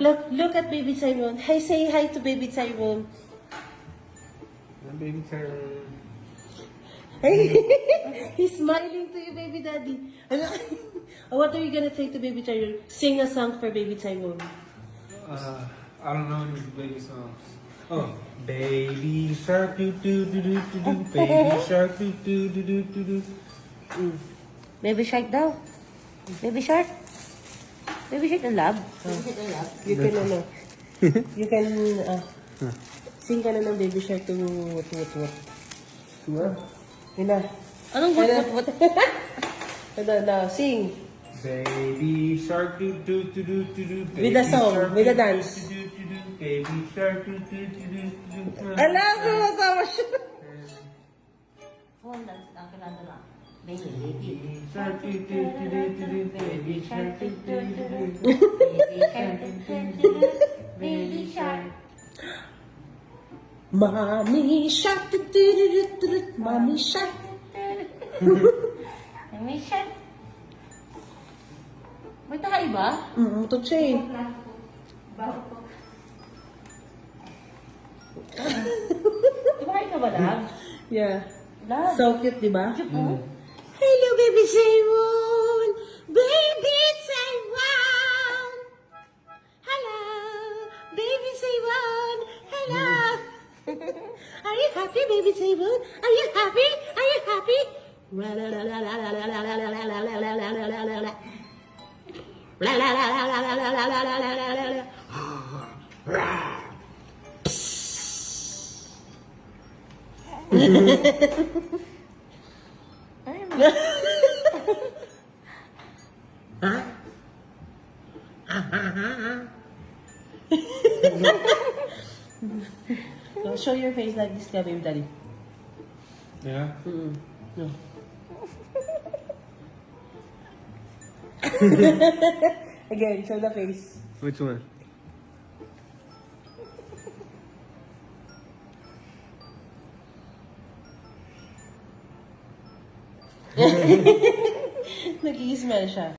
Look at baby Simon. Hey, say hi to baby Simon. Baby Simon. Hey, he's smiling to you, baby daddy. What are you gonna say to baby Simon? Sing a song for baby Simon. I don't know any baby songs. Oh, baby shark doo doo doo doo doo doo. Baby shark doo doo doo doo doo doo. Baby shark daw. Baby shark. Baby shark ang lab. You can you can sing ka na ng baby shark to what. Yun na. Anong what? Na, sing. Baby shark doo doo doo doo doo doo. With a song, with a dance. Baby shark doo doo doo doo doo. Alam ko, tama siya. Oh, ang kinanta lang. Baby shark doo doo doo doo doo. Baby shark doo doo doo doo. Baby shark. Mommy shark, mommy shark. Baby shark. May tahay ba? Ito siya eh. Tumahay ka ba, lab? Yeah. Lab. So cute, di ba? Chupo. Hello, baby Simon! Baby Simon! Hello! Baby Simon! Hello! Are you happy, baby Simon? Are you happy? Are you happy? La la la la la la la la la la la la la la la la la la la. La la la la la la la la la la la la la. Huh? So show your face like this, ka, baby daddy. Yeah. No. Again, show the face. Which one? Nag-i-smell siya.